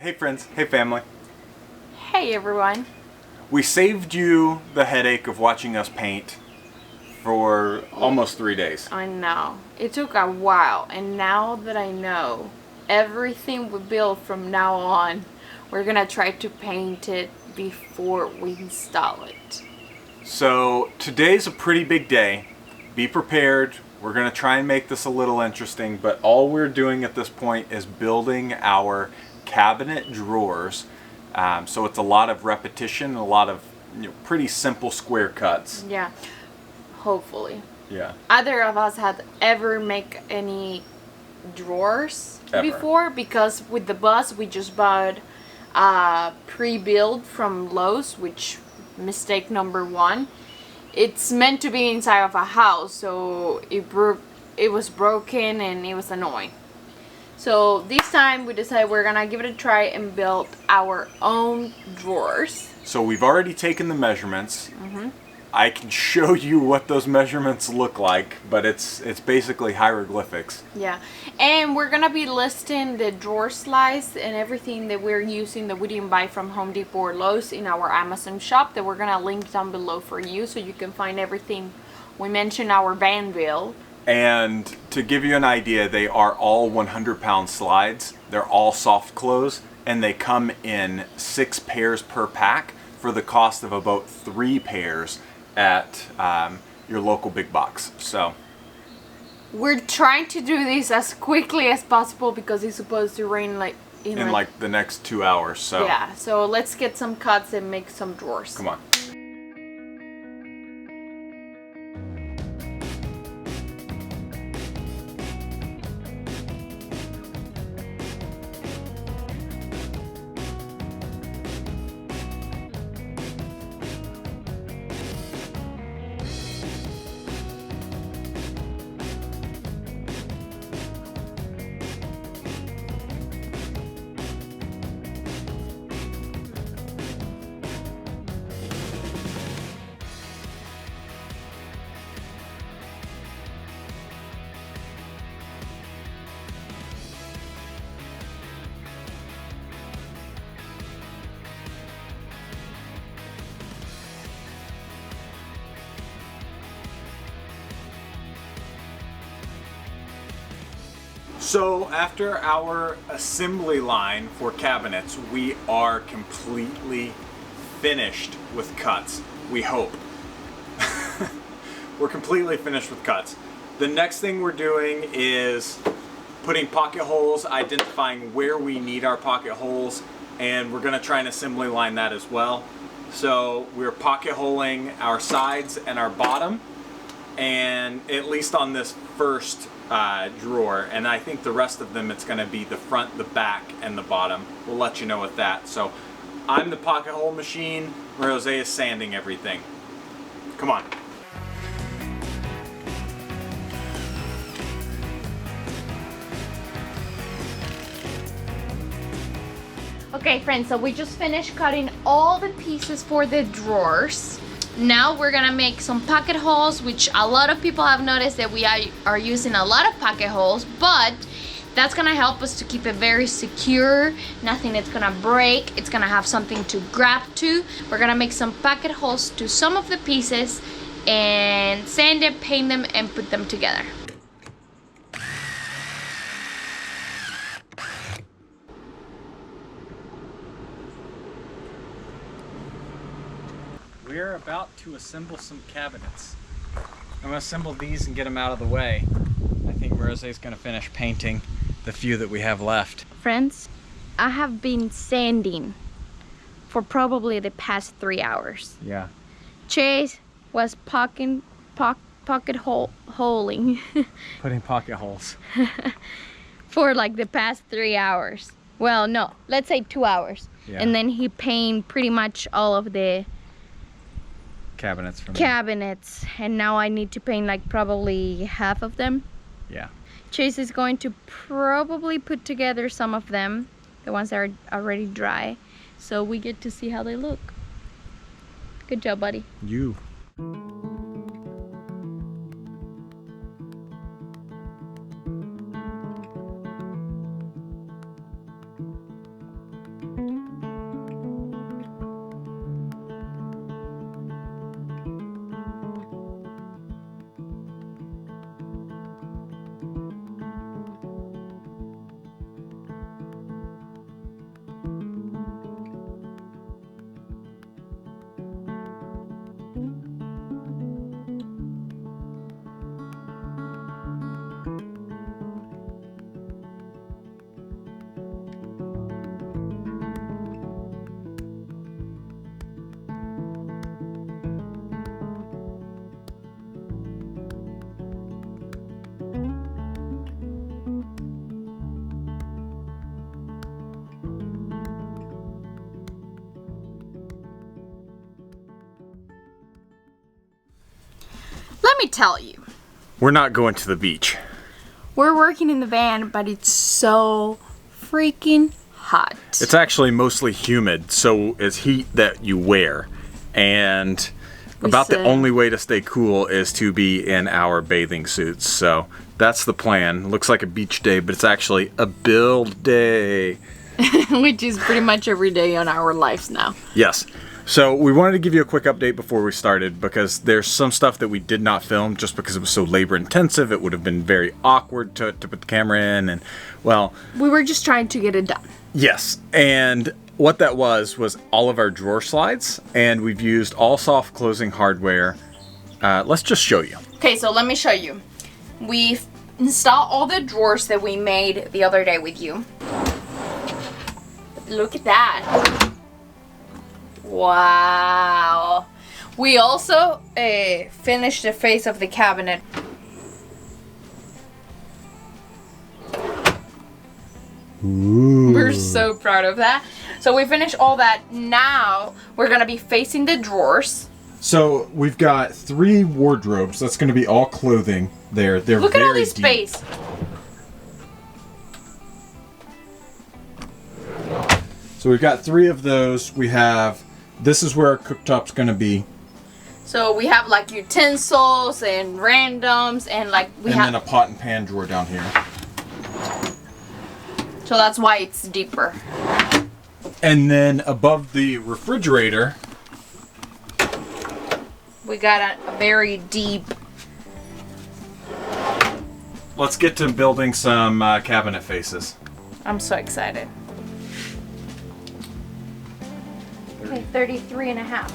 Hey friends, hey family. Hey everyone. We saved you the headache of watching us paint for almost 3 days. I know. It took a while, and now that I know everything we build from now on, we're gonna try to paint it before we install it. So today's a pretty big day. Be prepared. We're gonna try and make this a little interesting, but all we're doing at this point is building our cabinet drawers. So it's a lot of repetition, a lot of pretty simple square cuts. Yeah, hopefully. Yeah. Either of us had ever make any drawers before, because with the bus we just bought pre-built from Lowe's, which mistake number one. It's meant to be inside of a house, so it was broken and it was annoying. So this time we decided we're gonna give it a try and build our own drawers. So we've already taken the measurements. I can show you what those measurements look like, but it's basically hieroglyphics. Yeah, and we're gonna be listing the drawer slice and everything that we're using that we didn't buy from Home Depot or Lowe's in our Amazon shop that we're gonna link down below for you, so you can find everything. We mentioned our van bill. And to give you an idea, they are all 100-pound slides. They're all soft close, and they come in 6 pairs per pack for the cost of about 3 pairs at your local big box. So we're trying to do this as quickly as possible because it's supposed to rain like in like the next 2 hours. So yeah, so let's get some cuts and make some drawers. Come on. So after our assembly line for cabinets, we are completely finished with cuts. We hope. We're completely finished with cuts. The next thing we're doing is putting pocket holes, identifying where we need our pocket holes, and we're gonna try and assembly line that as well. So we're pocket holing our sides and our bottom, and at least on this first drawer, and I think the rest of them it's going to be the front, the back, and the bottom. We'll let you know with that. So I'm the pocket hole machine, Rose is sanding everything. Come on. Okay friends, so we just finished cutting all the pieces for the drawers. Now we're gonna make some pocket holes, which a lot of people have noticed that we are using a lot of pocket holes, but that's gonna help us to keep it very secure. Nothing is gonna break. It's gonna have something to grab to. We're gonna make some pocket holes to some of the pieces and sand them, paint them, and put them together. We're about to assemble some cabinets. I'm going to assemble these and get them out of the way. I think Rosé's going to finish painting the few that we have left. Friends, I have been sanding for probably the past 3 hours. Yeah. Chase was pocket holing Putting pocket holes. for like the past 3 hours. Well, no, let's say 2 hours. Yeah. And then he painted pretty much all of the cabinets, and now I need to paint like probably half of them. Yeah. Chase is going to probably put together some of them, the ones that are already dry, so we get to see how they look. Good job, buddy. You. let me tell you. We're not going to the beach. We're working in the van, but it's so freaking hot. It's actually mostly humid, so it's heat that you wear. And about the only way to stay cool is to be in our bathing suits. So that's the plan. Looks like a beach day, but it's actually a build day. Which is pretty much every day on our lives now. Yes. So we wanted to give you a quick update before we started because there's some stuff that we did not film just because it was so labor intensive. It would have been very awkward to put the camera in, and well, we were just trying to get it done. Yes. And what that was all of our drawer slides, and we've used all soft closing hardware. Let's just show you. Okay, so let me show you. We've installed all the drawers that we made the other day with you. Look at that. Wow. We also finished the face of the cabinet. Ooh. We're so proud of that. So we finished all that. Now we're gonna be facing the drawers. So we've got 3 wardrobes. That's going to be all clothing there. They're Look at all this deep. space. So we've got 3 of those. We have, this is where our cooktop's going to be. So we have like utensils and randoms and like and then a pot and pan drawer down here. So that's why it's deeper. And then above the refrigerator, we got a very deep. let's get to building some cabinet faces. I'm so excited. Okay, 33 and a half.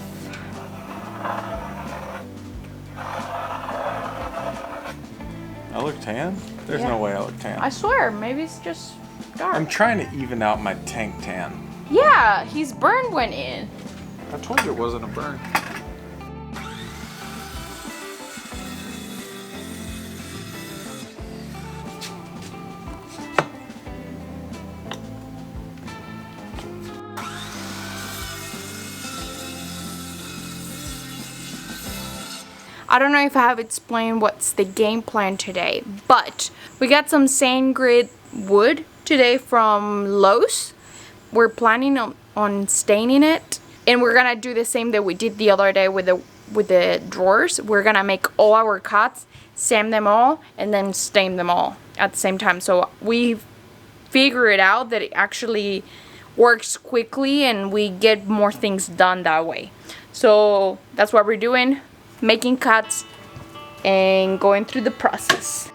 I look tan? There's no way I look tan. I swear, maybe it's just dark. I'm trying to even out my tank tan. Yeah, his burn went in. I told you it wasn't a burn. I don't know if I have explained what's the game plan today, but we got some sand grid wood today from Lowe's. We're planning on staining it, and we're gonna do the same that we did the other day with the drawers. We're gonna make all our cuts, sand them all, and then stain them all at the same time. So we figured out that it actually works quickly and we get more things done that way. So that's what we're doing. Making cuts and going through the process.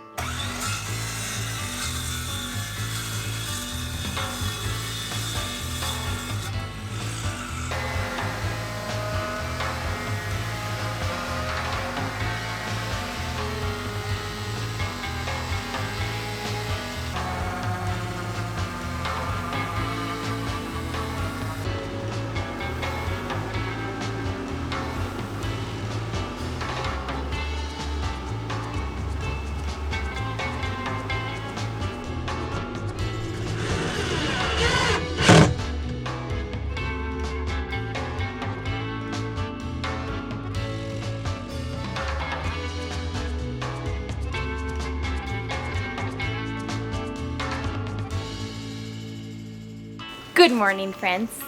Good morning, friends.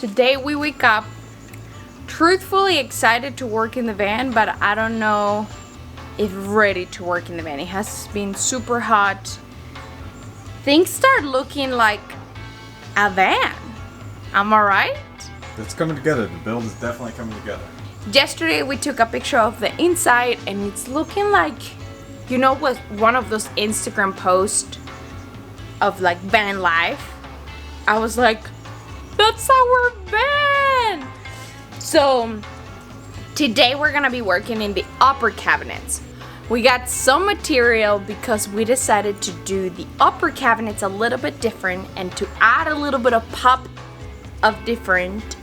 Today we wake up truthfully excited to work in the van, but I don't know if ready to work in the van. It has been super hot. Things start looking like a van. Am I right? It's coming together. The build is definitely coming together. Yesterday we took a picture of the inside and it's looking like, you know what, one of those Instagram posts of like van life. I was like, that's our van. So today we're gonna be working in the upper cabinets. We got some material because we decided to do the upper cabinets a little bit different and to add a little bit of pop of different.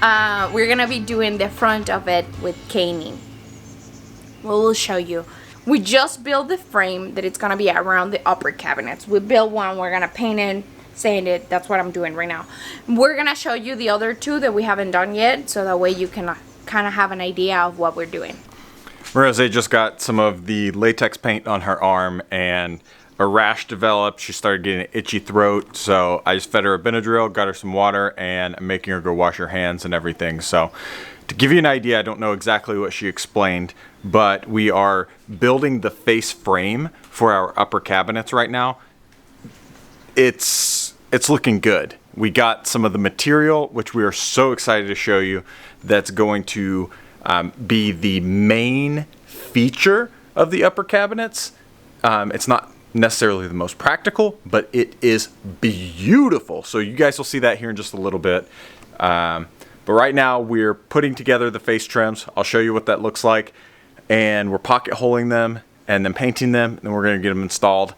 We're gonna be doing the front of it with caning. We'll show you. We just built the frame that it's gonna be around the upper cabinets. We built one, we're gonna paint it, sand it. That's what I'm doing right now. We're gonna show you the other two that we haven't done yet, so that way you can kind of have an idea of what we're doing. Rose just got some of the latex paint on her arm and a rash developed. She started getting an itchy throat, so I just fed her a Benadryl, got her some water, and I'm making her go wash her hands and everything. So to give you an idea, I don't know exactly what she explained, but we are building the face frame for our upper cabinets right now. It's looking good. We got some of the material, which we are so excited to show you, that's going to be the main feature of the upper cabinets. It's not necessarily the most practical, but it is beautiful. So you guys will see that here in just a little bit. But right now we're putting together the face trims. I'll show you what that looks like. And we're pocket holing them and then painting them, and then we're gonna get them installed.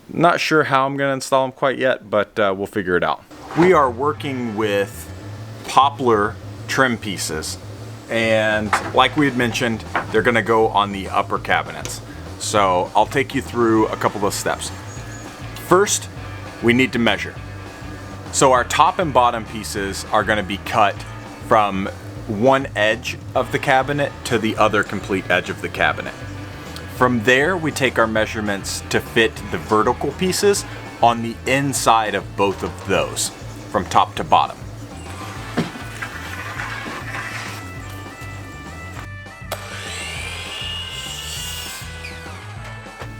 Not sure how I'm gonna install them quite yet, but we'll figure it out. We are working with poplar trim pieces. And like we had mentioned, they're gonna go on the upper cabinets. So I'll take you through a couple of steps. First, we need to measure. So our top and bottom pieces are gonna be cut from one edge of the cabinet to the other complete edge of the cabinet. From there, we take our measurements to fit the vertical pieces on the inside of both of those, from top to bottom.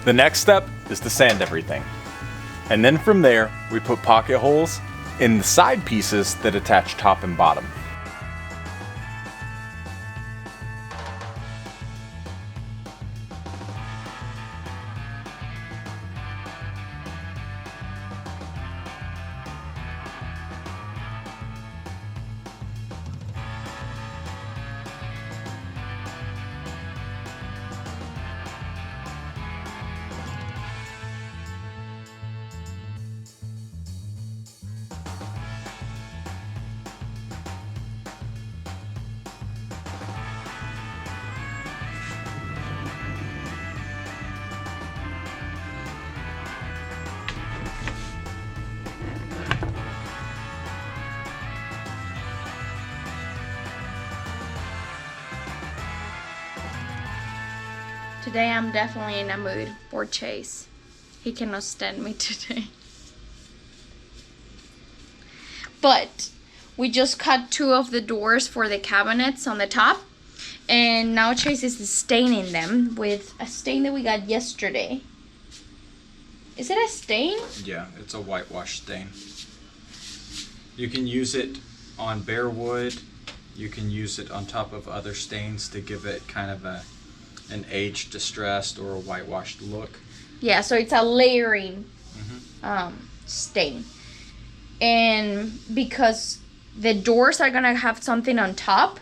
The next step is to sand everything. And then from there, we put pocket holes in the side pieces that attach top and bottom. Today I'm definitely in a mood for Chase. He cannot stand me today. But we just cut 2 of the doors for the cabinets on the top. And now Chase is staining them with a stain that we got yesterday. Is it a stain? Yeah, it's a whitewash stain. You can use it on bare wood. You can use it on top of other stains to give it kind of an aged, distressed, or a whitewashed look. Yeah, so it's a layering stain. And because the doors are gonna have something on top,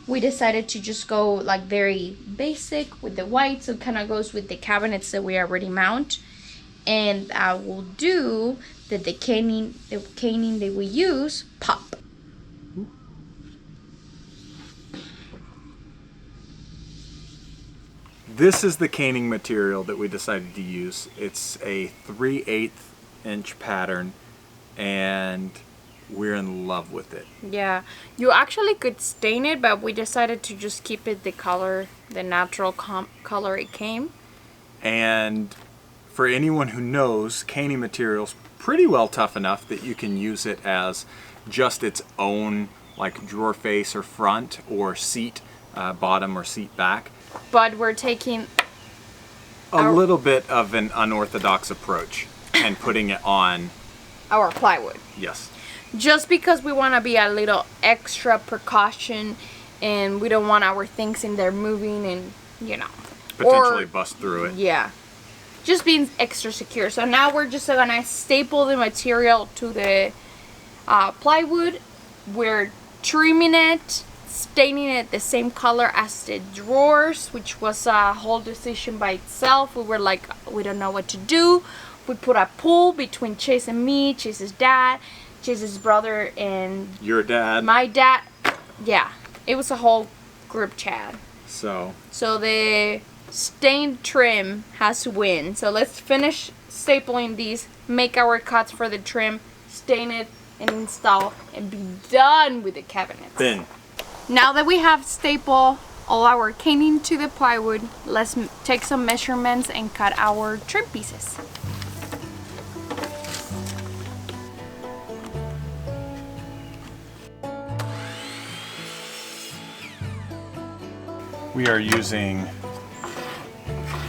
we decided to just go like very basic with the white, so it kind of goes with the cabinets that we already mount. And I will do the caning that we use pop. This is the caning material that we decided to use. It's a 3/8 inch pattern, and we're in love with it. Yeah, you actually could stain it, but we decided to just keep it the color, the natural color it came. And for anyone who knows, caning material's pretty well tough enough that you can use it as just its own like drawer face or front, or seat bottom or seat back. But we're taking a little bit of an unorthodox approach and putting it on our plywood. Yes. Just because we want to be a little extra precaution, and we don't want our things in there moving and, you know, potentially bust through it. Yeah. Just being extra secure. So now we're just gonna staple the material to the plywood. We're trimming it, staining it the same color as the drawers, which was a whole decision by itself. We were like, we don't know what to do. We put a pool between Chase and me, Chase's dad, Chase's brother, and your dad, my dad. Yeah, it was a whole group chat. So the stained trim has to win. So let's finish stapling these, make our cuts for the trim, stain it, and install, and be done with the cabinets. Then, now that we have staple all our caning to the plywood. Let's take some measurements and cut our trim pieces. We are using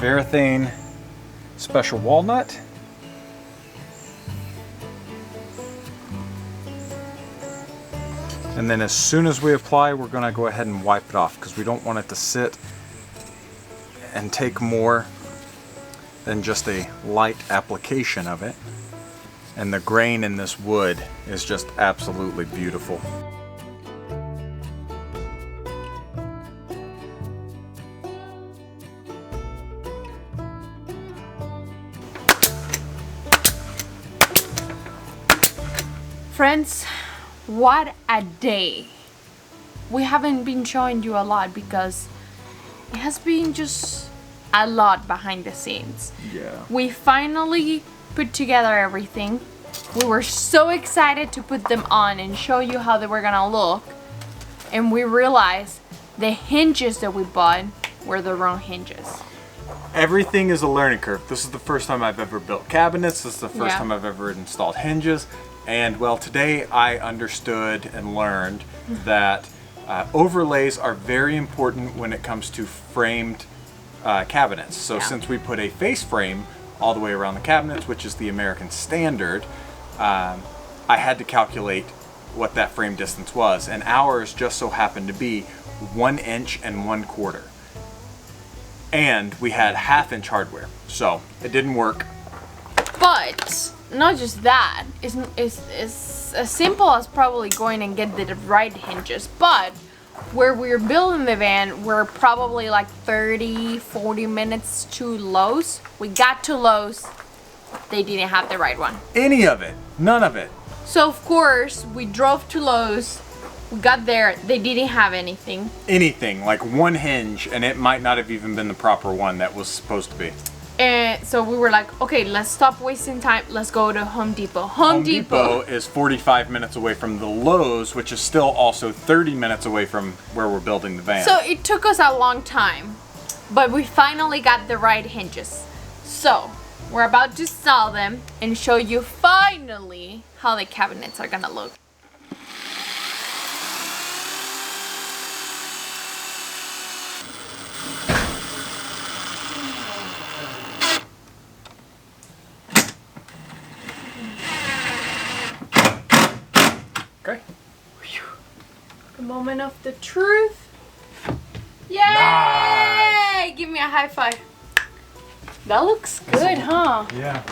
Varathane Special Walnut. And then as soon as we apply, we're gonna go ahead and wipe it off because we don't want it to sit and take more than just a light application of it. And the grain in this wood is just absolutely beautiful. Friends, what a day. We haven't been showing you a lot because it has been just a lot behind the scenes. Yeah. We finally put together everything. We were so excited to put them on and show you how they were gonna look. And we realized the hinges that we bought were the wrong hinges. Everything is a learning curve. This is the first time I've ever built cabinets. This is the first time I've ever installed hinges. And well, today I understood and learned that overlays are very important when it comes to framed cabinets. So since we put a face frame all the way around the cabinets, which is the American standard, I had to calculate what that frame distance was. And ours just so happened to be 1 inch and 1/4. And we had 1/2 inch hardware. So it didn't work. But not just that, it's as simple as probably going and get the right hinges, but where we're building the van, we're probably like 30-40 minutes to Lowe's. We got to Lowe's, they didn't have the right one. Any of it, none of it. So of course we drove to Lowe's, we got there, they didn't have anything. Anything, like one hinge, and it might not have even been the proper one that was supposed to be. And so we were like, okay, let's stop wasting time. Let's go to Home Depot. Home Depot is 45 minutes away from the Lowe's, which is still also 30 minutes away from where we're building the van. So it took us a long time, but we finally got the right hinges. So we're about to install them and show you finally how the cabinets are gonna look. Okay. The moment of the truth. Yay! Nice. Give me a high five. That looks good, huh? Yeah.